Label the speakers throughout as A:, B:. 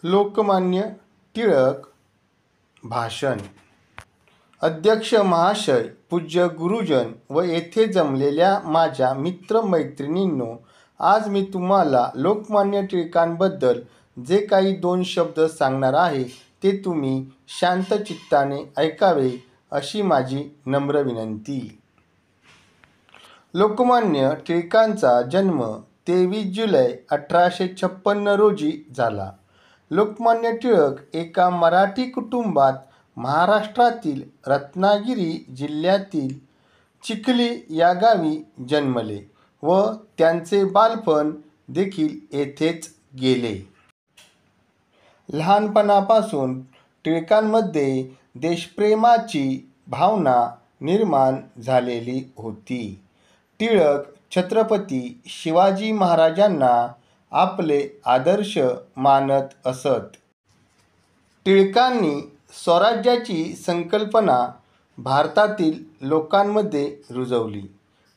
A: लोकमान्य टिळक भाषण. अध्यक्ष महाशय, पूज्य गुरुजन व येथे जमलेल्या माझ्या मित्रमैत्रिणींनो, आज मी तुम्हाला लोकमान्य टिळकांबद्दल जे काही 2 शब्द सांगणार आहे ते तुम्ही शांत चित्ताने ऐकावे अशी माझी नम्र विनंती. लोकमान्य टिळकांचा जन्म 23 जुलै 1856 रोजी झाला. लोकमान्य टिळक एका मराठी कुटुंबात महाराष्ट्रातील रत्नागिरी जिल्ह्यातील चिखली या गावी जन्मले व त्यांचे बालपण देखील येथेच गेले. लहानपणापासून टिळकांमध्ये देशप्रेमाची भावना निर्माण झालेली होती. टिळक छत्रपती शिवाजी महाराजांना आपले आदर्श मानत असत. टिळकांनी स्वराज्याची संकल्पना भारतातील लोकांमध्ये रुजवली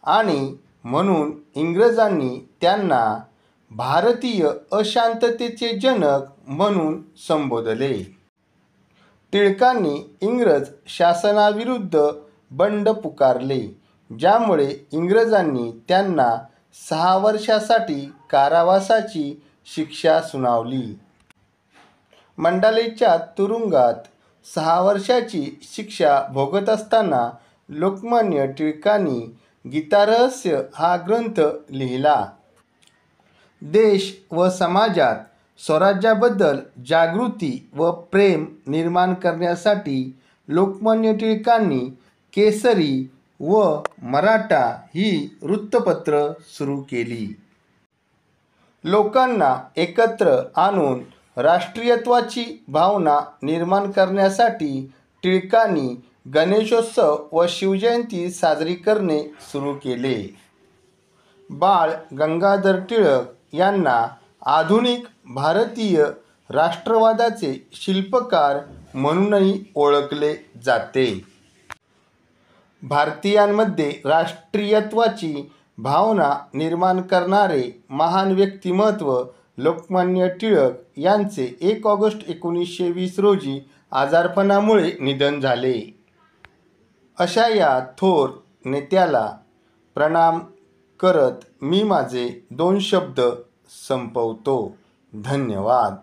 A: आणि म्हणून इंग्रजांनी त्यांना भारतीय अशांततेचे जनक म्हणून संबोधले. टिळकांनी इंग्रज शासनाविरुद्ध बंड पुकारले, ज्यामुळे इंग्रजांनी त्यांना 6 वर्षांसाठी कारावासाची शिक्षा सुनावली. मंडालेच्या तुरुंगात 6 वर्षाची शिक्षा भोगत असताना लोकमान्य टिळकांनी गीतारहस्य हा ग्रंथ लिहिला. देश व समाजात स्वराज्याबद्दल जागृती व प्रेम निर्माण करण्यासाठी लोकमान्य टिळकांनी केसरी व मराठा ही वृत्तपत्र सुरू केली. लोकांना एकत्र आणून राष्ट्रीयत्वाची भावना निर्माण करण्यासाठी टिळकांनी गणेशोत्सव व शिवजयंती साजरी करणे सुरू केले. बाळ गंगाधर टिळक यांना आधुनिक भारतीय राष्ट्रवादाचे शिल्पकार म्हणूनही ओळखले जाते. भारतीयांमध्ये राष्ट्रीयत्वाची भावना निर्माण करणारे महान व्यक्तिमत्व लोकमान्य टिळक यांचे 1 ऑगस्ट 1920 रोजी आजारपणामुळे निधन झाले. अशा या थोर नेत्याला प्रणाम करत मी माझे 2 शब्द संपवतो. धन्यवाद.